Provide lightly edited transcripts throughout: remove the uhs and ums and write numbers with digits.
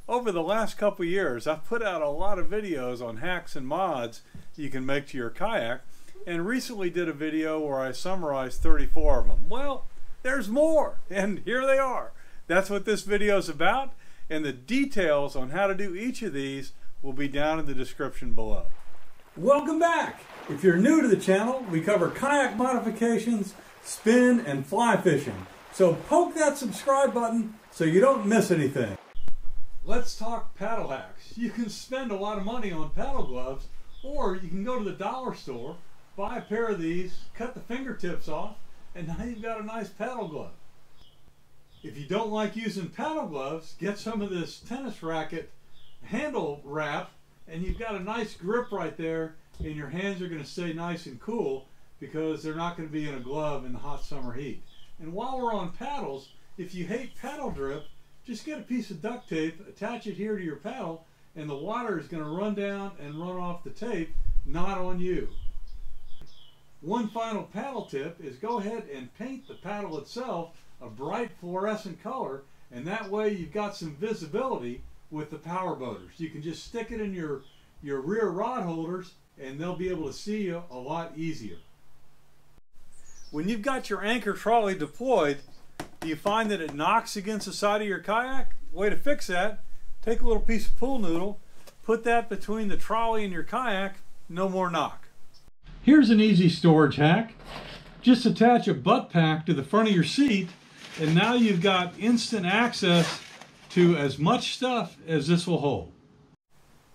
Over the last couple years, I've put out a lot of videos on hacks and mods you can make to your kayak, and recently did a video where I summarized 34 of them. Well, there's more, and here they are. That's what this video is about, and the details on how to do each of these will be down in the description below. Welcome back! If you're new to the channel, we cover kayak modifications, spin, and fly fishing. So poke that subscribe button so you don't miss anything. Let's talk paddle hacks. You can spend a lot of money on paddle gloves, or you can go to the dollar store, buy a pair of these, cut the fingertips off, and now you've got a nice paddle glove. If you don't like using paddle gloves, get some of this tennis racket handle wrap, and you've got a nice grip right there, and your hands are going to stay nice and cool because they're not going to be in a glove in the hot summer heat. And while we're on paddles, if you hate paddle drip, just get a piece of duct tape, attach it here to your paddle, and the water is going to run down and run off the tape, not on you. One final paddle tip is go ahead and paint the paddle itself a bright fluorescent color, and that way you've got some visibility with the power boaters. You can just stick it in your rear rod holders and they'll be able to see you a lot easier. When you've got your anchor trolley deployed, do you find that it knocks against the side of your kayak? Way to fix that, take a little piece of pool noodle, put that between the trolley and your kayak, no more knock. Here's an easy storage hack. Just attach a butt pack to the front of your seat, and now you've got instant access to as much stuff as this will hold.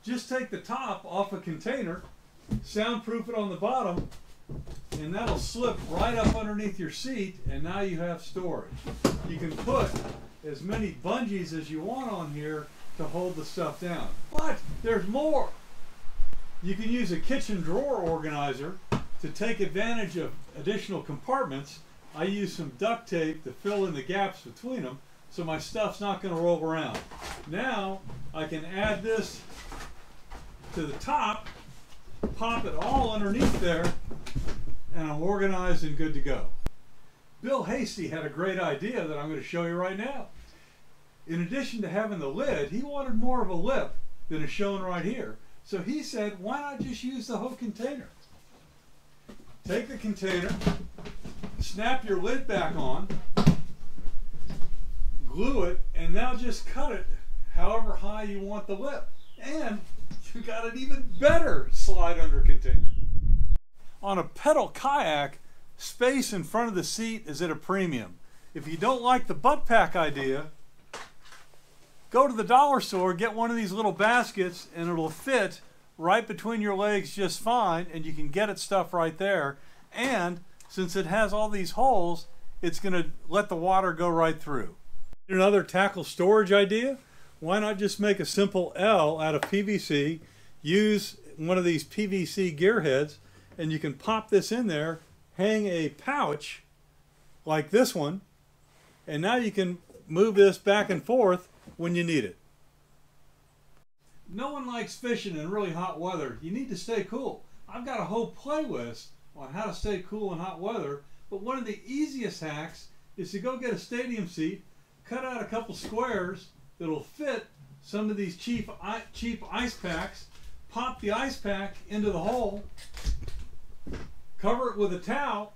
Just take the top off a container, soundproof it on the bottom, and that'll slip right up underneath your seat, and now you have storage. You can put as many bungees as you want on here to hold the stuff down. But there's more. You can use a kitchen drawer organizer to take advantage of additional compartments. I use some duct tape to fill in the gaps between them so my stuff's not going to roll around. Now I can add this to the top, pop it all underneath there, and I'm organized and good to go. Bill Hasty had a great idea that I'm going to show you right now. In addition to having the lid, he wanted more of a lip than is shown right here. So he said, why not just use the whole container? Take the container, snap your lid back on, glue it, and now just cut it however high you want the lip. And you got an even better slide under container. On a pedal kayak, space in front of the seat is at a premium. If you don't like the butt pack idea, go to the dollar store, get one of these little baskets, and it'll fit right between your legs just fine, and you can get it stuff right there. And since it has all these holes, it's going to let the water go right through. Another tackle storage idea? Why not just make a simple L out of PVC, use one of these PVC gear heads, and you can pop this in there, hang a pouch like this one, and now you can move this back and forth when you need it. No one likes fishing in really hot weather. You need to stay cool. I've got a whole playlist on how to stay cool in hot weather, but one of the easiest hacks is to go get a stadium seat, cut out a couple squares that'll fit some of these cheap ice packs, pop the ice pack into the hole, cover it with a towel,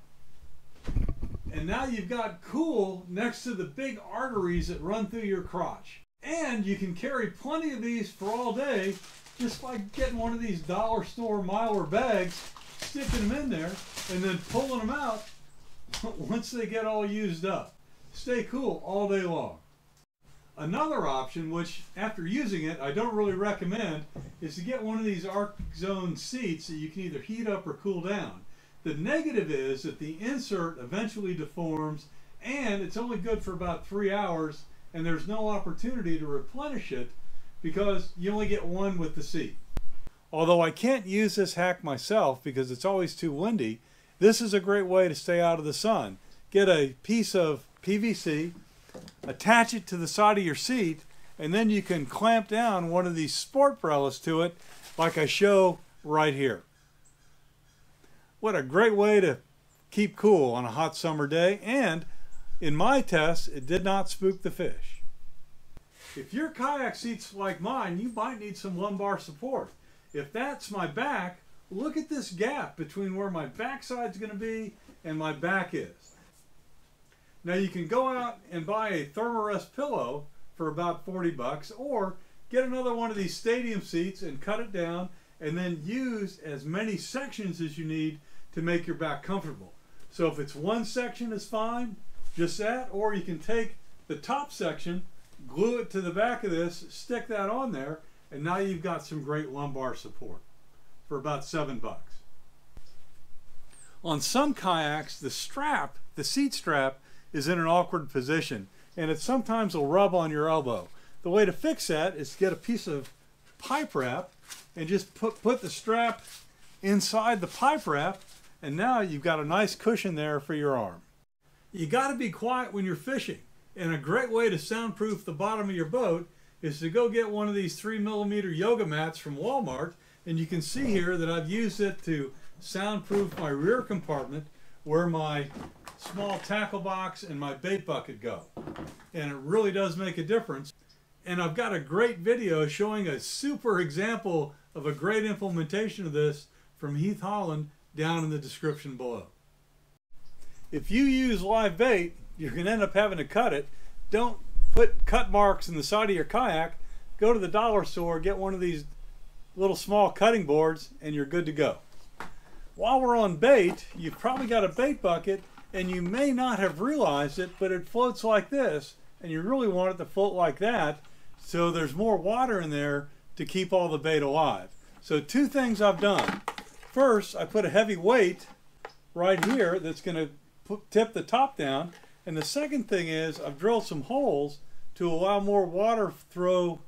and now you've got cool next to the big arteries that run through your crotch. And you can carry plenty of these for all day just by getting one of these dollar store miler bags, sticking them in there, and then pulling them out once they get all used up. Stay cool all day long. Another option, which after using it I don't really recommend, is to get one of these Arc Zone seats that you can either heat up or cool down. The negative is that the insert eventually deforms, and it's only good for about 3 hours, and there's no opportunity to replenish it because you only get one with the seat. Although I can't use this hack myself because it's always too windy, this is a great way to stay out of the sun. Get a piece of PVC, attach it to the side of your seat, and then you can clamp down one of these sport umbrellas to it like I show right here. What a great way to keep cool on a hot summer day, and in my tests, it did not spook the fish. If your kayak seat's like mine, you might need some lumbar support. If that's my back, look at this gap between where my backside's going to be and my back is. Now you can go out and buy a Thermarest pillow for about 40 bucks, or get another one of these stadium seats and cut it down, and then use as many sections as you need to make your back comfortable. So if it's one section is fine, just that, or you can take the top section, glue it to the back of this, stick that on there, and now you've got some great lumbar support for about 7 bucks. On some kayaks, the seat strap is in an awkward position, and it sometimes will rub on your elbow. The way to fix that is to get a piece of pipe wrap and just put the strap inside the pipe wrap, and now you've got a nice cushion there for your arm. You got to be quiet when you're fishing, and a great way to soundproof the bottom of your boat is to go get one of these 3mm yoga mats from Walmart, and you can see here that I've used it to soundproof my rear compartment where my small tackle box and my bait bucket go, and it really does make a difference. And I've got a great video showing a super example of a great implementation of this from Heath Holland down in the description below. If you use live bait, you're going to end up having to cut it. Don't put cut marks in the side of your kayak. Go to the dollar store, get one of these little small cutting boards, and you're good to go. While we're on bait, you've probably got a bait bucket, and you may not have realized it, but it floats like this, and you really want it to float like that, so there's more water in there to keep all the bait alive. So 2 things I've done. First, I put a heavy weight right here that's going to tip the top down, and the second thing is I've drilled some holes to allow more water flow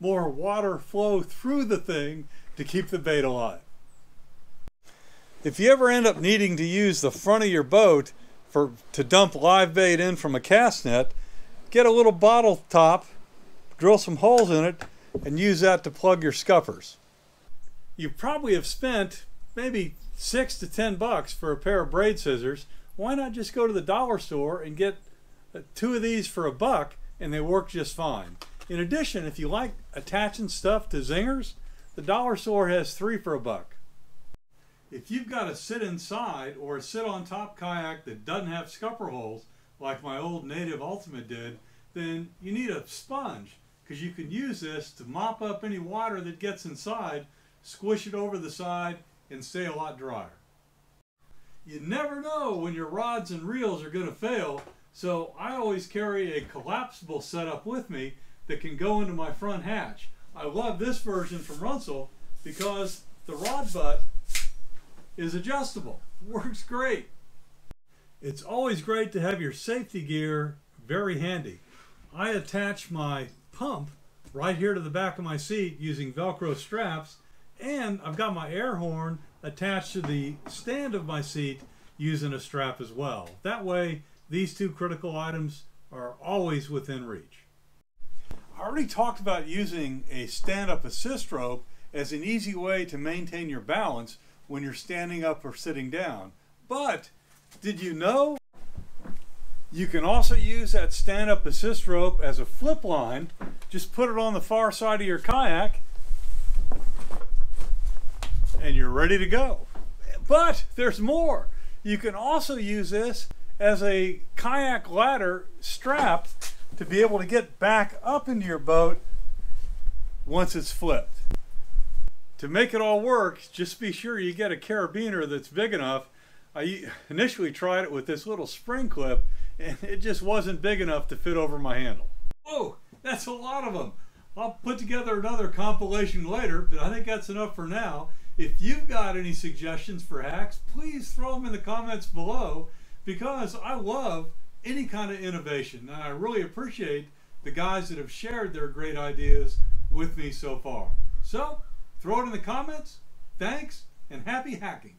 through the thing to keep the bait alive. If you ever end up needing to use the front of your boat to dump live bait in from a cast net, get a little bottle top, drill some holes in it, and use that to plug your scuppers. You probably have spent maybe $6 to $10 for a pair of braid scissors. Why not just go to the dollar store and get 2 of these for $1, and they work just fine. In addition, if you like attaching stuff to zingers, the dollar store has 3 for $1. If you've got a sit inside or a sit on top kayak that doesn't have scupper holes, like my old Native Ultimate did, then you need a sponge, because you can use this to mop up any water that gets inside, squish it over the side, and stay a lot drier. You never know when your rods and reels are going to fail, so I always carry a collapsible setup with me that can go into my front hatch. I love this version from Runsell because the rod butt is adjustable. Works great. It's always great to have your safety gear very handy. I attach my pump right here to the back of my seat using Velcro straps, and I've got my air horn attached to the stand of my seat using a strap as well. That way, these 2 critical items are always within reach. I already talked about using a stand-up assist rope as an easy way to maintain your balance when you're standing up or sitting down. But did you know you can also use that stand-up assist rope as a flip line? Just put it on the far side of your kayak and you're ready to go. But there's more. You can also use this as a kayak ladder strap to be able to get back up into your boat once it's flipped. To make it all work, just be sure you get a carabiner that's big enough. I initially tried it with this little spring clip, and it just wasn't big enough to fit over my handle. Whoa, that's a lot of them. I'll put together another compilation later, but I think that's enough for now. If you've got any suggestions for hacks, please throw them in the comments below, because I love any kind of innovation, and I really appreciate the guys that have shared their great ideas with me so far. So, throw it in the comments. Thanks, and happy hacking.